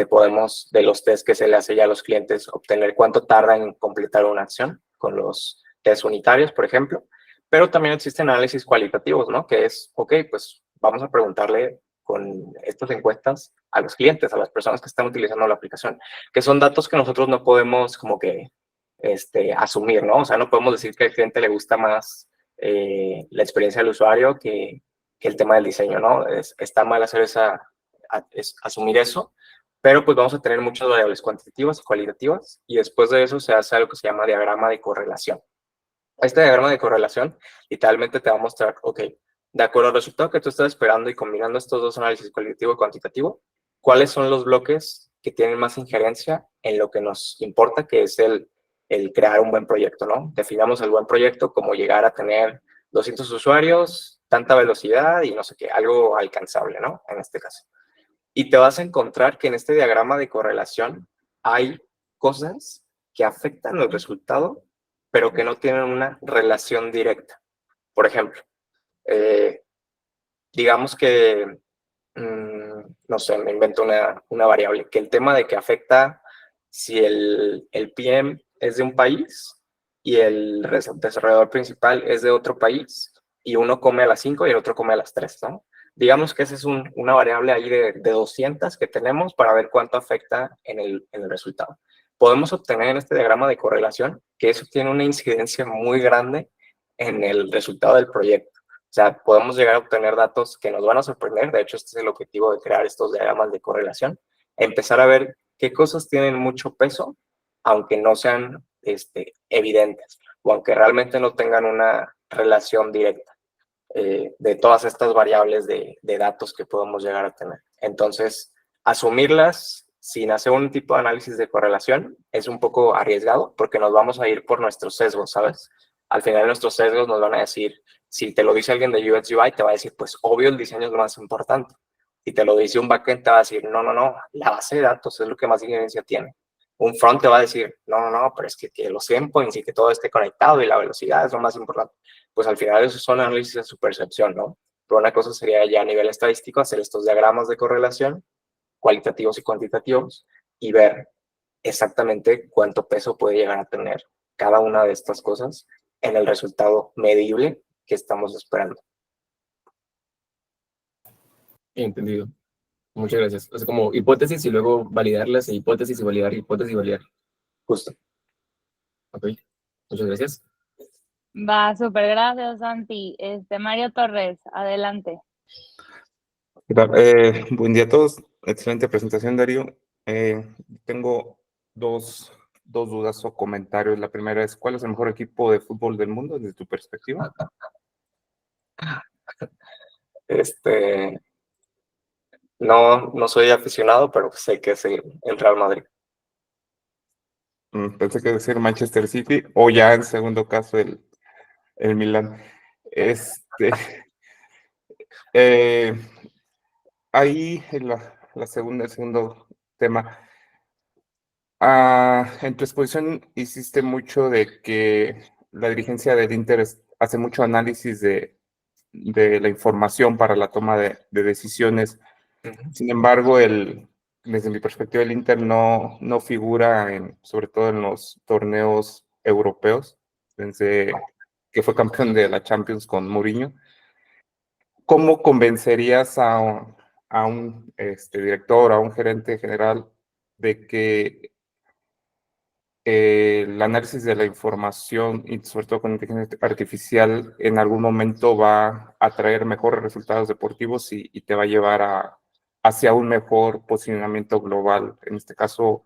podemos, de los test que se le hace ya a los clientes, obtener cuánto tarda en completar una acción con los test unitarios, por ejemplo, pero también existen análisis cualitativos, ¿no? Que es, ok, pues vamos a preguntarle con estas encuestas a los clientes, a las personas que están utilizando la aplicación, que son datos que nosotros no podemos como que asumir, ¿no? O sea, no podemos decir que al cliente le gusta más la experiencia del usuario que el tema del diseño, ¿no? Está mal hacer asumir eso, pero pues vamos a tener muchas variables cuantitativas y cualitativas, y después de eso se hace algo que se llama diagrama de correlación. Este diagrama de correlación literalmente te va a mostrar, ok, de acuerdo al resultado que tú estás esperando y combinando estos dos análisis cualitativo y cuantitativo, cuáles son los bloques que tienen más injerencia en lo que nos importa, que es el crear un buen proyecto, ¿no? Definamos el buen proyecto como llegar a tener 200 usuarios, tanta velocidad y no sé qué, algo alcanzable, ¿no? En este caso. Y te vas a encontrar que en este diagrama de correlación hay cosas que afectan el resultado, pero que no tienen una relación directa. Por ejemplo, digamos que, no sé, me invento una variable, que el tema de que afecta si el PM es de un país y el desarrollador principal es de otro país, y uno come a las 5 y el otro come a las 3, ¿no? Digamos que esa es una variable ahí de 200 que tenemos para ver cuánto afecta en el resultado. Podemos obtener en este diagrama de correlación que eso tiene una incidencia muy grande en el resultado del proyecto. O sea, podemos llegar a obtener datos que nos van a sorprender. De hecho, este es el objetivo de crear estos diagramas de correlación. Empezar a ver qué cosas tienen mucho peso, aunque no sean evidentes, o aunque realmente no tengan una relación directa de todas estas variables de datos que podemos llegar a tener. Entonces, asumirlas sin hacer un tipo de análisis de correlación es un poco arriesgado, porque nos vamos a ir por nuestros sesgos, ¿sabes? Al final nuestros sesgos nos van a decir, si te lo dice alguien de UX UI, te va a decir, pues obvio el diseño es lo más importante. Si te lo dice un backend, te va a decir, no, la base de datos es lo que más injerencia tiene. Un front te va a decir, no, pero es que los endpoints y que todo esté conectado y la velocidad es lo más importante. Pues al final esos son análisis de su percepción, ¿no? Pero una cosa sería ya a nivel estadístico hacer estos diagramas de correlación, cualitativos y cuantitativos, y ver exactamente cuánto peso puede llegar a tener cada una de estas cosas en el resultado medible que estamos esperando. Entendido. Muchas gracias. O sea, como hipótesis y luego validarlas, e hipótesis y validar, hipótesis y validar. Justo. Ok. Muchas gracias. Va, súper gracias, Santi. Mario Torres, adelante. ¿Qué tal? Buen día a todos. Excelente presentación, Darío. Tengo dos dudas o comentarios. La primera es, ¿cuál es el mejor equipo de fútbol del mundo desde tu perspectiva? No soy aficionado, pero sé que es el Real Madrid. Pensé que decir Manchester City o ya en segundo caso el Milan. Ahí en el segundo tema. En tu exposición hiciste mucho de que la dirigencia del Inter hace mucho análisis de la información para la toma de decisiones. Sin embargo, desde mi perspectiva, el Inter no figura, sobre todo en los torneos europeos, desde que fue campeón de la Champions con Mourinho. ¿Cómo convencerías a un director, a un gerente general, de que el análisis de la información y sobre todo con inteligencia artificial en algún momento va a traer mejores resultados deportivos y te va a llevar hacia un mejor posicionamiento global? En este caso,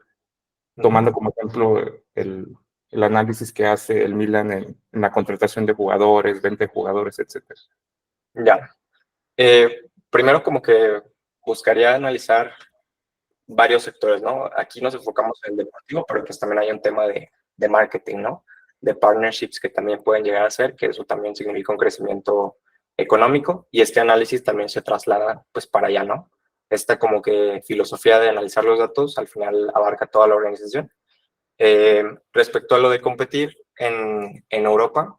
tomando como ejemplo el análisis que hace el Milan en la contratación de jugadores, venta de jugadores, etcétera. Ya. Primero como que buscaría analizar varios sectores, ¿no? Aquí nos enfocamos en el deportivo, pero pues también hay un tema de marketing, ¿no? De partnerships que también pueden llegar a ser, que eso también significa un crecimiento económico, y este análisis también se traslada pues para allá, ¿no? Esta como que filosofía de analizar los datos al final abarca toda la organización. Respecto a lo de competir en Europa,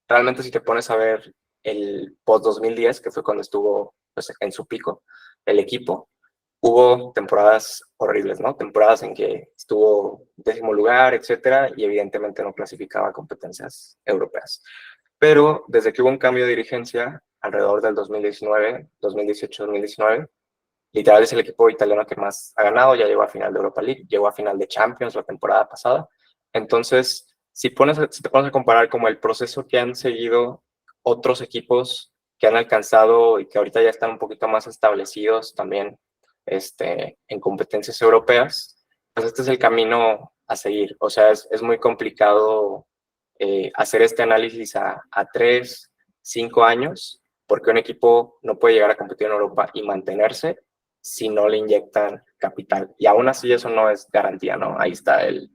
realmente si te pones a ver el post-2010, que fue cuando estuvo pues, en su pico el equipo, hubo temporadas horribles, ¿no? Temporadas en que estuvo décimo lugar, etcétera, y evidentemente no clasificaba a competencias europeas. Pero desde que hubo un cambio de dirigencia, alrededor del 2019, 2018, 2019, literal es el equipo italiano que más ha ganado, ya llegó a final de Europa League, llegó a final de Champions la temporada pasada. Entonces, si te pones a comparar como el proceso que han seguido otros equipos que han alcanzado y que ahorita ya están un poquito más establecidos también en competencias europeas, pues este es el camino a seguir. O sea, es muy complicado hacer este análisis a 3, 5 años, porque un equipo no puede llegar a competir en Europa y mantenerse si no le inyectan capital. Y aún así eso no es garantía, ¿no? Ahí está el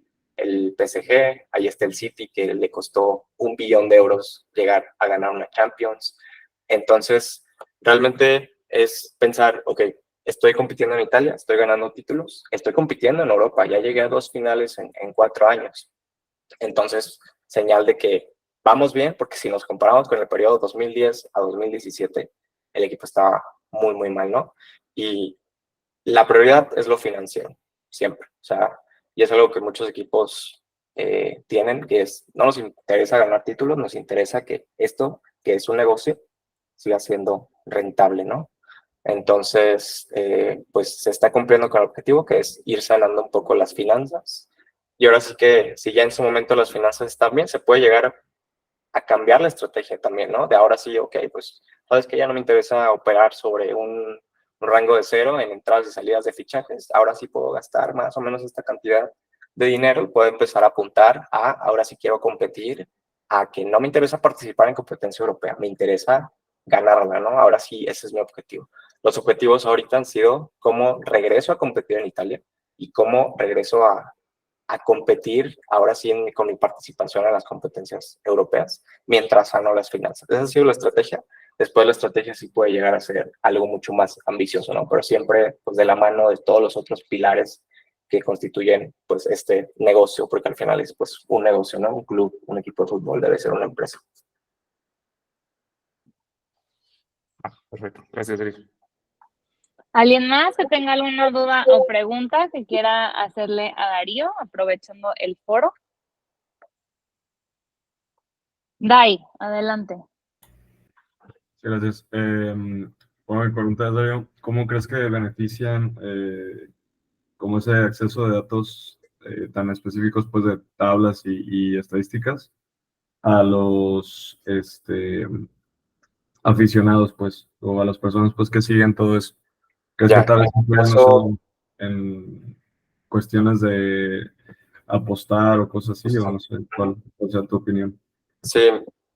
PSG, ahí está el City, que le costó 1 billón de euros llegar a ganar una Champions. Entonces, realmente es pensar, ok, estoy compitiendo en Italia, estoy ganando títulos, estoy compitiendo en Europa, ya llegué a 2 finales en 4 años. Entonces, señal de que vamos bien, porque si nos comparamos con el periodo 2010 a 2017, el equipo estaba muy, muy mal, ¿no? Y la prioridad es lo financiero, siempre. O sea, y es algo que muchos equipos tienen, que es, no nos interesa ganar títulos, nos interesa que esto, que es un negocio, siga siendo rentable, ¿no? Entonces, pues se está cumpliendo con el objetivo, que es ir sanando un poco las finanzas. Y ahora sí que, si ya en su momento las finanzas están bien, se puede llegar a cambiar la estrategia también, ¿no? De ahora sí, ok, pues, sabes que ya no me interesa operar sobre un rango de cero en entradas y salidas de fichajes, ahora sí puedo gastar más o menos esta cantidad de dinero y puedo empezar a apuntar a, ahora sí quiero competir, a que no me interesa participar en competencia europea, me interesa ganarla, ¿no? Ahora sí, ese es mi objetivo. Los objetivos ahorita han sido cómo regreso a competir en Italia y cómo regreso a competir ahora sí con mi participación en las competencias europeas, mientras sano las finanzas. Esa ha sido la estrategia. Después la estrategia sí puede llegar a ser algo mucho más ambicioso, ¿no? Pero siempre pues, de la mano de todos los otros pilares que constituyen pues este negocio, porque al final es pues un negocio, ¿no? Un club, un equipo de fútbol debe ser una empresa. Perfecto, gracias, Eric. ¿Alguien más que tenga alguna duda o pregunta que quiera hacerle a Darío, aprovechando el foro? Dai, adelante. Sí, gracias. Bueno, mi pregunta es, Darío, ¿cómo crees que benefician como ese acceso de datos tan específicos pues de tablas y estadísticas a los aficionados pues o a las personas pues que siguen todo eso? ¿Crees que Ya, tal vez influyen, no eso, sé, en cuestiones de apostar o cosas así, o no sé cuál sea tu opinión? sí,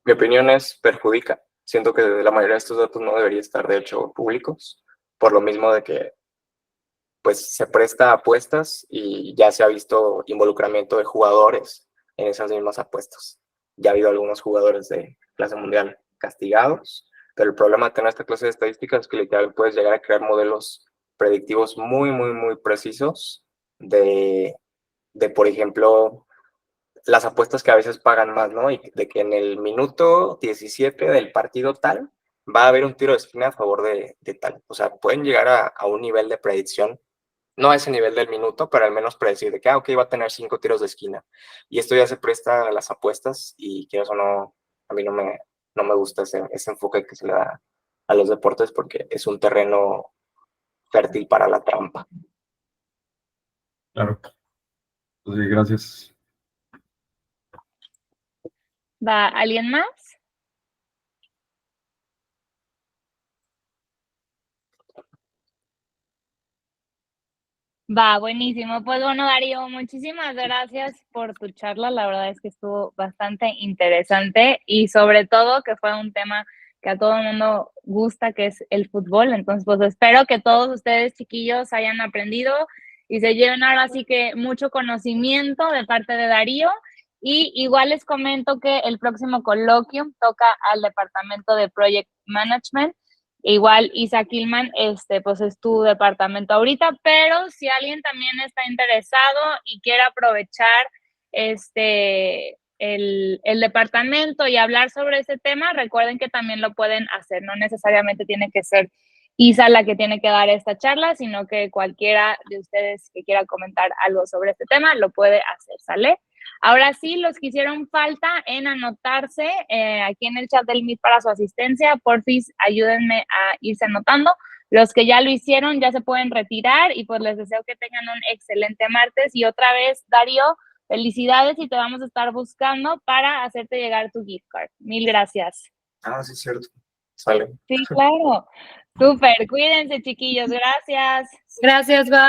mi opinión es perjudica. Siento que la mayoría de estos datos no deberían estar, de hecho, públicos, por lo mismo de que pues se presta a apuestas y ya se ha visto involucramiento de jugadores en esas mismas apuestas. Ya ha habido algunos jugadores de clase mundial castigados, pero el problema de tener esta clase de estadísticas es que literal puedes llegar a crear modelos predictivos muy, muy, muy precisos de por ejemplo, las apuestas que a veces pagan más, ¿no? Y de que en el minuto 17 del partido tal va a haber un tiro de esquina a favor de tal. O sea, pueden llegar a un nivel de predicción, no a ese nivel del minuto, pero al menos predecir de que, ok, va a tener 5 tiros de esquina. Y esto ya se presta a las apuestas y que eso no, a mí no me gusta ese enfoque que se le da a los deportes porque es un terreno fértil para la trampa. Claro. Pues sí, gracias. ¿Va alguien más? Va, buenísimo. Pues bueno, Darío, muchísimas gracias por tu charla. La verdad es que estuvo bastante interesante y sobre todo que fue un tema que a todo el mundo gusta, que es el fútbol. Entonces, pues espero que todos ustedes, chiquillos, hayan aprendido y se lleven ahora sí que mucho conocimiento de parte de Darío. Y igual les comento que el próximo coloquium toca al departamento de Project Management. Igual Isa Killman, pues es tu departamento ahorita, pero si alguien también está interesado y quiere aprovechar el departamento y hablar sobre ese tema, recuerden que también lo pueden hacer, no necesariamente tiene que ser Isa la que tiene que dar esta charla, sino que cualquiera de ustedes que quiera comentar algo sobre este tema lo puede hacer, ¿sale? Ahora sí, los que hicieron falta en anotarse aquí en el chat del Meet para su asistencia, porfis, ayúdenme a irse anotando. Los que ya lo hicieron ya se pueden retirar y pues les deseo que tengan un excelente martes. Y otra vez, Darío, felicidades y te vamos a estar buscando para hacerte llegar tu gift card. Mil gracias. Ah, sí, es cierto. Sale. Sí, claro. Súper. Cuídense, chiquillos. Gracias. Gracias, bye.